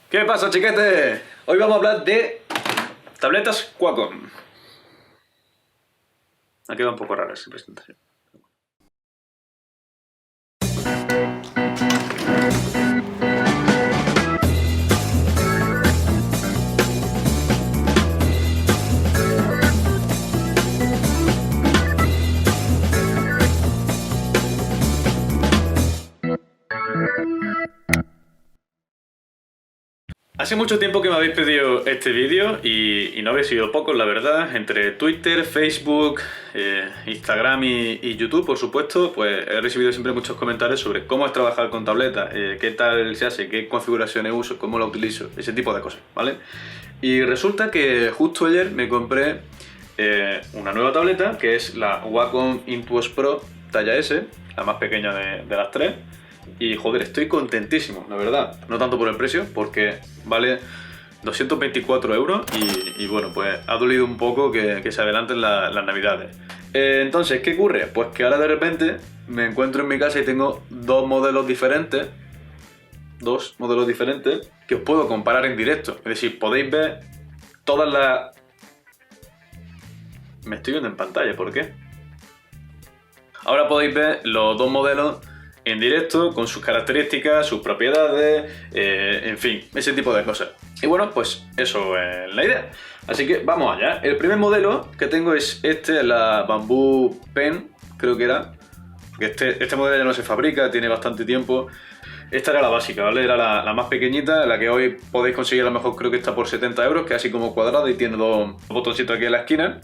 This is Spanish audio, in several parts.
¿Qué pasa, chiquete? Hoy vamos a hablar de tabletas Qualcomm. Ha quedado un poco rara esa presentación. Hace mucho tiempo que me habéis pedido este vídeo y no habéis sido pocos, la verdad. Entre Twitter, Facebook, Instagram y YouTube, por supuesto, pues he recibido siempre muchos comentarios sobre cómo es trabajar con tableta, qué tal se hace, qué configuraciones uso, cómo la utilizo, ese tipo de cosas, ¿vale? Y resulta que justo ayer me compré una nueva tableta, que es la Wacom Intuos Pro talla S, la más pequeña de las tres. Y joder, estoy contentísimo, la verdad. No tanto por el precio, porque vale 224 euros y bueno, pues ha dolido un poco que se adelanten las navidades. Entonces, ¿qué ocurre? Pues que ahora de repente me encuentro en mi casa y tengo dos modelos diferentes que os puedo comparar en directo. Es decir, podéis ver todas las... Me estoy viendo en pantalla, ¿por qué? Ahora podéis ver los dos modelos en directo, con sus características, sus propiedades, en fin, ese tipo de cosas. Y bueno, pues eso es la idea. Así que vamos allá. El primer modelo que tengo es la Bamboo Pen, creo que era. Porque este modelo ya no se fabrica, tiene bastante tiempo. Esta era la básica, ¿vale? Era la más pequeñita, la que hoy podéis conseguir a lo mejor, creo que está por 70 euros, que es así como cuadrada y tiene dos botoncitos aquí en la esquina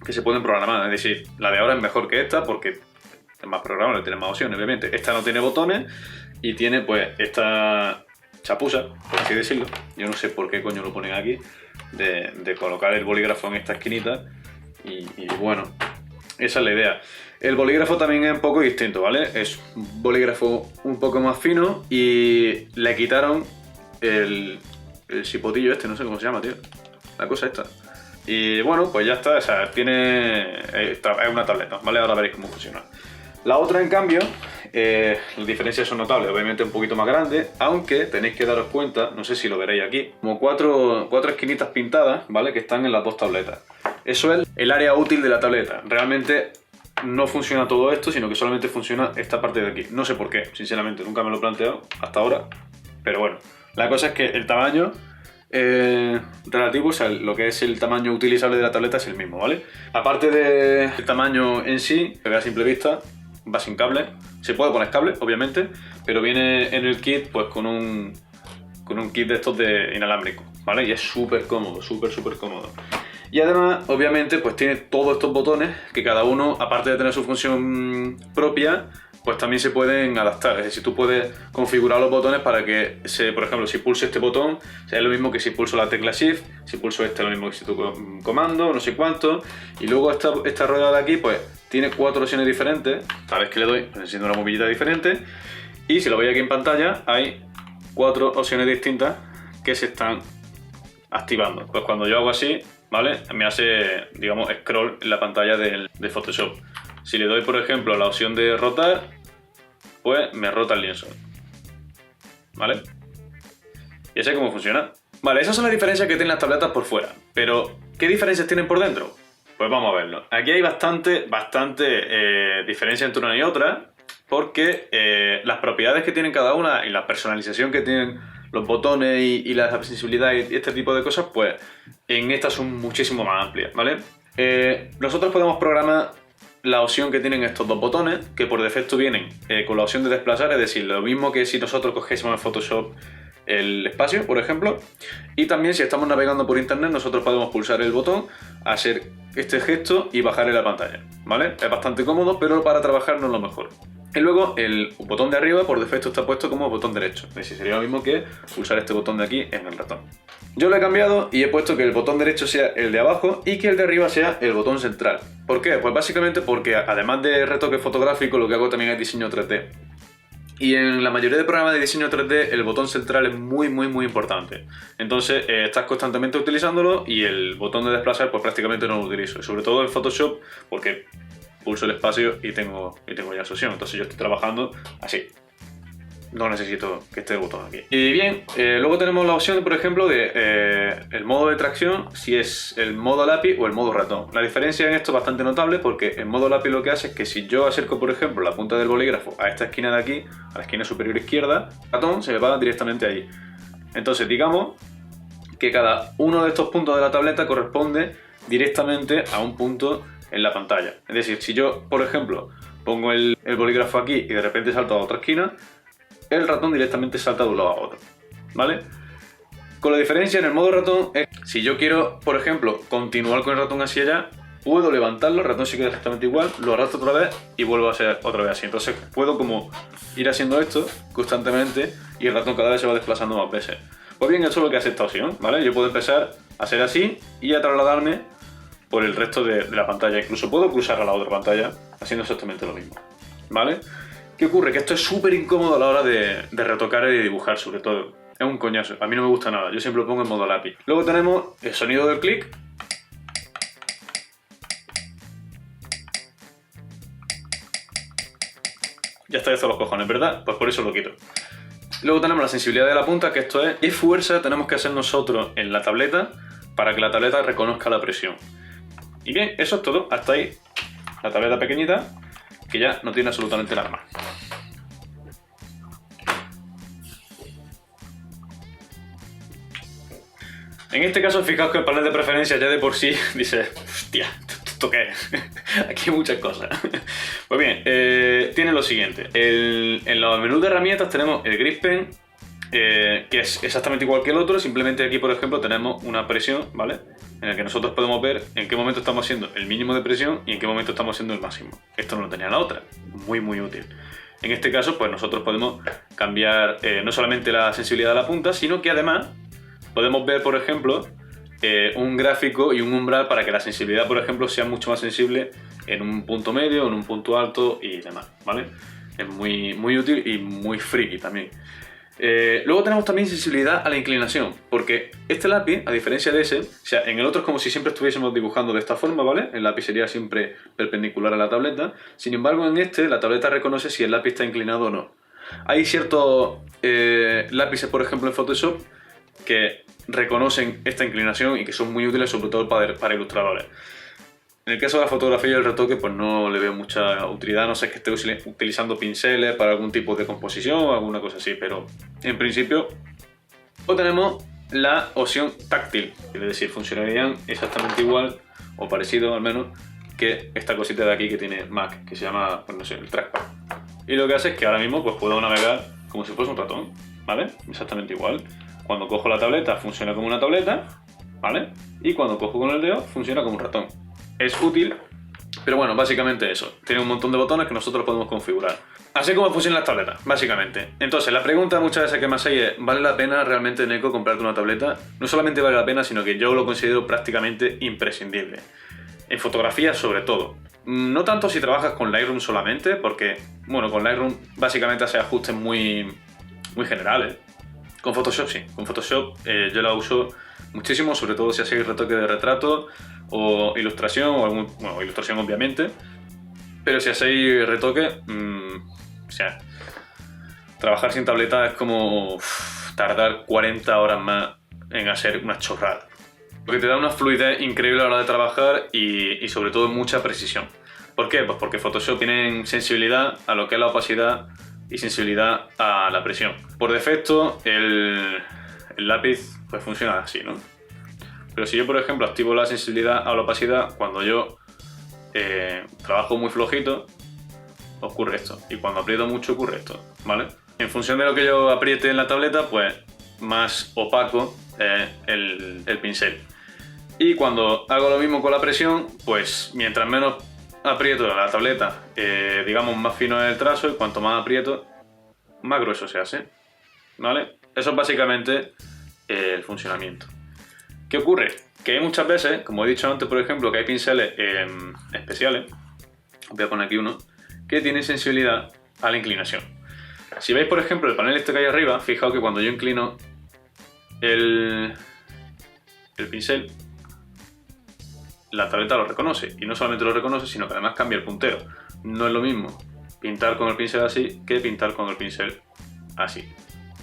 que se pueden programar. Es decir, la de ahora es mejor que esta porque es más programable, tiene más opciones, obviamente. Esta no tiene botones y tiene pues esta chapuza, por así decirlo. Yo no sé por qué coño lo ponen aquí, de colocar el bolígrafo en esta esquinita y bueno, esa es la idea. El bolígrafo también es un poco distinto, ¿vale? Es un bolígrafo un poco más fino y le quitaron el chipotillo este, no sé cómo se llama, tío. La cosa esta. Y bueno, pues ya está, o sea, es una tableta, ¿vale? Ahora veréis cómo funciona. La otra, en cambio, las diferencias son notables, obviamente un poquito más grande, aunque tenéis que daros cuenta, no sé si lo veréis aquí, como cuatro esquinitas pintadas, ¿vale? Que están en las dos tabletas. Eso es el área útil de la tableta. Realmente no funciona todo esto, sino que solamente funciona esta parte de aquí. No sé por qué, sinceramente, nunca me lo he planteado hasta ahora, pero bueno. La cosa es que el tamaño relativo, o sea, lo que es el tamaño utilizable de la tableta es el mismo, ¿vale? Aparte del tamaño en sí, se ve a simple vista, va sin cable. Se puede poner cable, obviamente, pero viene en el kit pues con un kit de estos de inalámbrico, ¿vale? Y es súper cómodo, súper cómodo. Y además, obviamente, pues tiene todos estos botones que cada uno, aparte de tener su función propia, pues también se pueden adaptar. Es decir, tú puedes configurar los botones para que, por ejemplo, si pulso este botón, sea lo mismo que si pulso la tecla Shift, si pulso este, lo mismo que si tu comando, no sé cuánto. Y luego esta rueda de aquí, pues tiene 4 opciones diferentes. Cada vez que le doy, pues enciende una movillita diferente. Y si lo veis aquí en pantalla, hay 4 opciones distintas que se están activando. Pues cuando yo hago así, ¿vale? Me hace, digamos, scroll en la pantalla de Photoshop. Si le doy, por ejemplo, la opción de rotar, pues me rota el lienzo, ¿vale? Y así es como funciona. Vale, esas son las diferencias que tienen las tabletas por fuera. Pero, ¿qué diferencias tienen por dentro? Pues vamos a verlo. Aquí hay bastante diferencia entre una y otra, porque las propiedades que tienen cada una y la personalización que tienen los botones y la accesibilidad y este tipo de cosas, pues en estas son muchísimo más amplias, ¿vale? Nosotros podemos programar la opción que tienen estos dos botones, que por defecto vienen con la opción de desplazar, es decir, lo mismo que si nosotros cogiésemos en Photoshop el espacio, por ejemplo. Y también si estamos navegando por internet, nosotros podemos pulsar el botón, hacer este gesto y bajar en la pantalla, ¿vale? Es bastante cómodo, pero para trabajar no es lo mejor. Y luego el botón de arriba por defecto está puesto como botón derecho, es decir, sería lo mismo que pulsar este botón de aquí en el ratón. Yo lo he cambiado y he puesto que el botón derecho sea el de abajo y que el de arriba sea el botón central. ¿Por qué? Pues básicamente porque además de retoque fotográfico, lo que hago también es diseño 3D. Y en la mayoría de programas de diseño 3D el botón central es muy importante. Entonces estás constantemente utilizándolo y el botón de desplazar pues prácticamente no lo utilizo. Sobre todo en Photoshop porque pulso el espacio y tengo ya su opción. Entonces yo estoy trabajando así. no necesito que esté el botón aquí. Y bien, luego tenemos la opción, por ejemplo, de el modo de tracción, si es el modo lápiz o el modo ratón. La diferencia en esto es bastante notable porque el modo lápiz lo que hace es que si yo acerco, por ejemplo, la punta del bolígrafo a esta esquina de aquí, a la esquina superior izquierda, el ratón se me va directamente ahí. Entonces, digamos que cada uno de estos puntos de la tableta corresponde directamente a un punto en la pantalla. Es decir, si yo, por ejemplo, pongo el bolígrafo aquí y de repente salto a otra esquina, el ratón directamente salta de un lado a otro, ¿vale? Con la diferencia en el modo ratón es si yo quiero, por ejemplo, continuar con el ratón hacia allá, puedo levantarlo, el ratón se queda exactamente igual, lo arrastro otra vez y vuelvo a ser otra vez así. Entonces puedo como ir haciendo esto constantemente y el ratón cada vez se va desplazando más veces. Pues bien, eso es lo que hace esta opción, ¿vale? Yo puedo empezar a hacer así y a trasladarme por el resto de la pantalla. Incluso puedo cruzar a la otra pantalla haciendo exactamente lo mismo, ¿vale? ¿Qué ocurre? Que esto es súper incómodo a la hora de retocar y de dibujar, sobre todo. Es un coñazo, a mí no me gusta nada, yo siempre lo pongo en modo lápiz. Luego tenemos el sonido del clic. Ya está de los cojones, ¿verdad? Pues por eso lo quito. Luego tenemos la sensibilidad de la punta, que esto es qué fuerza tenemos que hacer nosotros en la tableta para que la tableta reconozca la presión. Y bien, eso es todo. Hasta ahí la tableta pequeñita, que ya no tiene absolutamente nada más. En este caso, fijaos que el panel de preferencias ya de por sí dice, hostia, ¿esto qué es? Aquí hay muchas cosas. Pues bien, tiene lo siguiente. En los menús de herramientas tenemos el Grip Pen, que es exactamente igual que el otro, simplemente aquí, por ejemplo, tenemos una presión, ¿vale? En el que nosotros podemos ver en qué momento estamos haciendo el mínimo de presión y en qué momento estamos haciendo el máximo. Esto no lo tenía la otra, muy útil. En este caso, pues nosotros podemos cambiar no solamente la sensibilidad de la punta, sino que además podemos ver, por ejemplo, un gráfico y un umbral para que la sensibilidad, por ejemplo, sea mucho más sensible en un punto medio, en un punto alto y demás, ¿vale? Es muy útil y muy friki también. Luego tenemos también sensibilidad a la inclinación, porque este lápiz, a diferencia de ese, o sea, en el otro es como si siempre estuviésemos dibujando de esta forma, ¿vale? El lápiz sería siempre perpendicular a la tableta. Sin embargo, en este, la tableta reconoce si el lápiz está inclinado o no. Hay ciertos lápices, por ejemplo, en Photoshop, que reconocen esta inclinación y que son muy útiles, sobre todo para ilustradores. En el caso de la fotografía y el retoque, pues no le veo mucha utilidad, no sé que esté utilizando pinceles para algún tipo de composición o alguna cosa así, pero en principio pues tenemos la opción táctil, es decir, funcionarían exactamente igual o parecido al menos que esta cosita de aquí que tiene Mac, que se llama, pues no sé, el trackpad. Y lo que hace es que ahora mismo pues puedo navegar como si fuese un ratón, ¿vale? Exactamente igual. Cuando cojo la tableta funciona como una tableta, ¿vale? Y cuando cojo con el dedo funciona como un ratón. Es útil, pero bueno, básicamente eso. Tiene un montón de botones que nosotros podemos configurar. Así como funcionan las tabletas, básicamente. Entonces, la pregunta muchas veces que me hacéis es, ¿vale la pena realmente, Neko, comprarte una tableta? No solamente vale la pena, sino que yo lo considero prácticamente imprescindible. En fotografía, sobre todo. No tanto si trabajas con Lightroom solamente, porque, bueno, con Lightroom básicamente hace ajustes muy generales. Con Photoshop sí. Con Photoshop yo la uso muchísimo, sobre todo si hacéis retoque de retrato o ilustración, bueno, ilustración obviamente, pero si hacéis retoque, o sea, trabajar sin tableta es como tardar 40 horas más en hacer una chorrada. Porque te da una fluidez increíble a la hora de trabajar y sobre todo mucha precisión. ¿Por qué? Pues porque Photoshop tiene sensibilidad a lo que es la opacidad y sensibilidad a la presión. Por defecto, el lápiz pues funciona así, ¿no? Pero si yo, por ejemplo, activo la sensibilidad a la opacidad, cuando yo trabajo muy flojito, ocurre esto. Y cuando aprieto mucho, ocurre esto, ¿vale? En función de lo que yo apriete en la tableta, pues más opaco es el pincel. Y cuando hago lo mismo con la presión, pues mientras menos aprieto la tableta, digamos, más fino es el trazo, y cuanto más aprieto, más grueso se hace, ¿vale? Eso es básicamente el funcionamiento. ¿Qué ocurre? Que hay muchas veces, como he dicho antes, por ejemplo, que hay pinceles especiales, voy a poner aquí uno, que tienen sensibilidad a la inclinación. Si veis, por ejemplo, el panel este que hay arriba, fijaos que cuando yo inclino el pincel, la tableta lo reconoce, y no solamente lo reconoce, sino que además cambia el puntero. No es lo mismo pintar con el pincel así que pintar con el pincel así,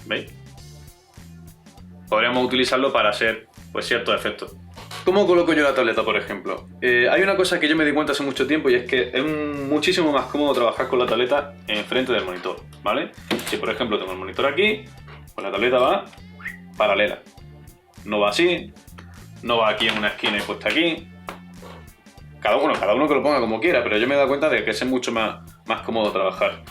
¿veis? Podríamos utilizarlo para hacer pues ciertos efectos. ¿Cómo coloco yo la tableta, por ejemplo? Hay una cosa que yo me di cuenta hace mucho tiempo y es que es muchísimo más cómodo trabajar con la tableta enfrente del monitor, ¿vale? Si por ejemplo tengo el monitor aquí, pues la tableta va paralela. No va así, no va aquí en una esquina y puesta aquí. Cada uno que lo ponga como quiera, pero yo me he dado cuenta de que es mucho más cómodo trabajar.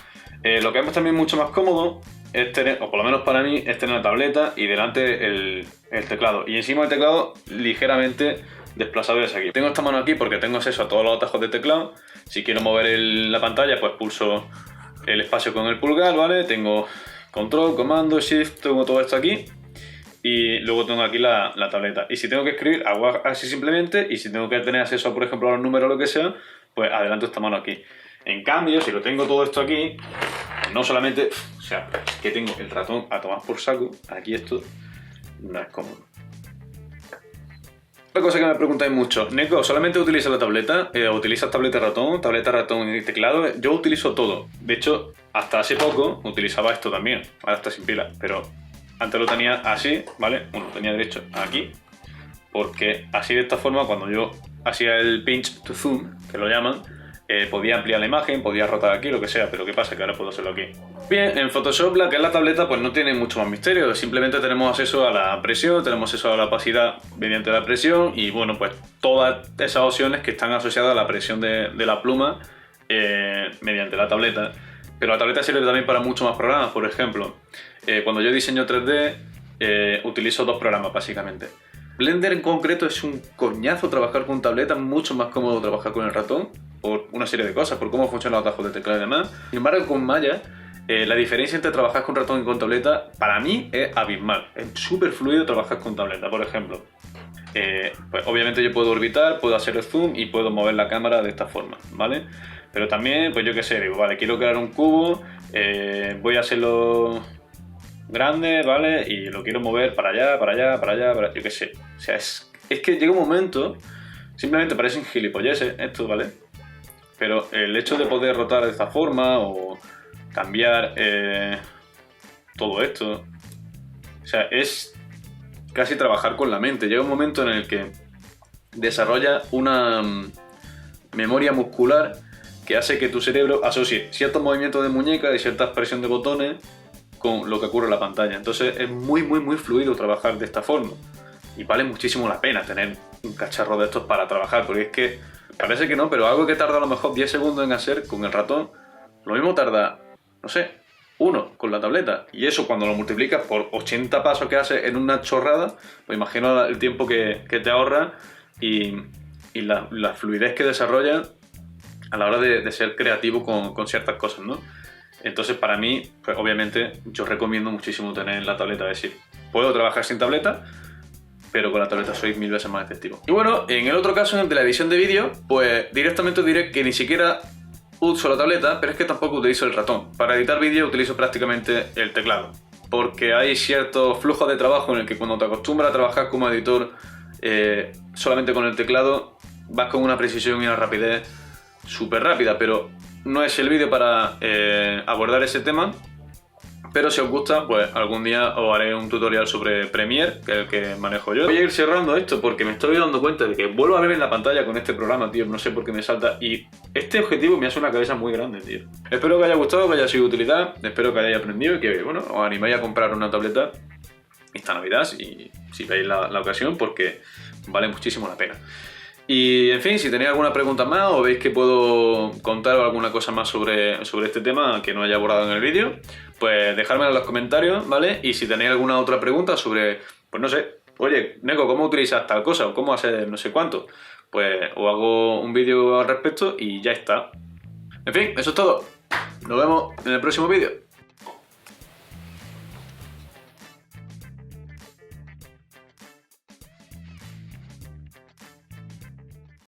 Lo que es también mucho más cómodo es tener, o por lo menos para mí, es tener la tableta y delante el teclado. Y encima del teclado ligeramente desplazado hacia aquí. Tengo esta mano aquí porque tengo acceso a todos los atajos de teclado. Si quiero mover la pantalla, pues pulso el espacio con el pulgar, ¿vale? Tengo control, comando, shift, tengo todo esto aquí. Y luego tengo aquí la tableta. Y si tengo que escribir, hago así simplemente. Y si tengo que tener acceso, por ejemplo, a los números o lo que sea, pues adelanto esta mano aquí. En cambio, si lo tengo todo esto aquí, no solamente... O sea, es que tengo el ratón a tomar por saco. Aquí esto no es cómodo. Otra cosa que me preguntáis mucho. Neko, ¿solamente utilizas la tableta? ¿Utilizas tableta ratón y teclado? Yo utilizo todo. De hecho, hasta hace poco utilizaba esto también. Ahora está sin pila, pero... Antes lo tenía así, ¿vale? Bueno, lo tenía derecho aquí, porque así de esta forma cuando yo hacía el pinch to zoom, que lo llaman, podía ampliar la imagen, podía rotar aquí, lo que sea, pero ¿qué pasa? Que ahora puedo hacerlo aquí. Bien, en Photoshop, la que es la tableta, pues no tiene mucho más misterio, simplemente tenemos acceso a la presión, tenemos acceso a la opacidad mediante la presión y bueno, pues todas esas opciones que están asociadas a la presión de la pluma mediante la tableta. Pero la tableta sirve también para muchos más programas, por ejemplo, cuando yo diseño 3D utilizo dos programas básicamente. Blender en concreto es un coñazo trabajar con tableta, mucho más cómodo trabajar con el ratón, por una serie de cosas, por cómo funcionan los atajos de teclado y demás. Sin embargo, con Maya, la diferencia entre trabajar con ratón y con tableta, para mí es abismal. Es súper fluido trabajar con tableta, por ejemplo. Pues obviamente yo puedo orbitar, puedo hacer el zoom y puedo mover la cámara de esta forma, ¿vale? Pero también, pues yo qué sé, digo, vale, quiero crear un cubo, voy a hacerlo grande, ¿vale? Y lo quiero mover para allá, para allá, para allá, yo qué sé. O sea, es que llega un momento, simplemente parecen gilipolleces esto, ¿vale? Pero el hecho de poder rotar de esta forma o cambiar todo esto, o sea, es casi trabajar con la mente. Llega un momento en el que desarrolla una memoria muscular que hace que tu cerebro asocie ciertos movimientos de muñeca y cierta presión de botones con lo que ocurre en la pantalla. Entonces es muy fluido trabajar de esta forma. Y vale muchísimo la pena tener un cacharro de estos para trabajar, porque es que parece que no, pero algo que tarda a lo mejor 10 segundos en hacer con el ratón, lo mismo tarda, no sé, 1 con la tableta. Y eso cuando lo multiplicas por 80 pasos que haces en una chorrada, pues imagino el tiempo que te ahorra y la fluidez que desarrolla a la hora de ser creativo con ciertas cosas, ¿no? Entonces para mí, pues obviamente yo recomiendo muchísimo tener la tableta, es decir, puedo trabajar sin tableta, pero con la tableta soy 1000 veces más efectivo. Y bueno, en el otro caso, en la edición de vídeo, pues directamente os diré que ni siquiera uso la tableta, pero es que tampoco utilizo el ratón. Para editar vídeo utilizo prácticamente el teclado, porque hay cierto flujo de trabajo en el que cuando te acostumbras a trabajar como editor solamente con el teclado, vas con una precisión y una rapidez súper rápida, pero no es el vídeo para abordar ese tema. Pero si os gusta, pues algún día os haré un tutorial sobre Premiere, que es el que manejo yo. Voy a ir cerrando esto porque me estoy dando cuenta de que vuelvo a ver en la pantalla con este programa, tío, no sé por qué me salta. Y este objetivo me hace una cabeza muy grande, tío. Espero que haya gustado, que haya sido de utilidad, espero que hayáis aprendido y que, bueno, os animéis a comprar una tableta esta Navidad, si veis la ocasión, porque vale muchísimo la pena. Y en fin, si tenéis alguna pregunta más o veis que puedo contar alguna cosa más sobre este tema que no haya abordado en el vídeo, pues dejármelo en los comentarios, ¿vale? Y si tenéis alguna otra pregunta sobre, pues no sé, oye, Neko, ¿cómo utilizas tal cosa? O ¿cómo hacer no sé cuánto? Pues os hago un vídeo al respecto y ya está. En fin, eso es todo. Nos vemos en el próximo vídeo.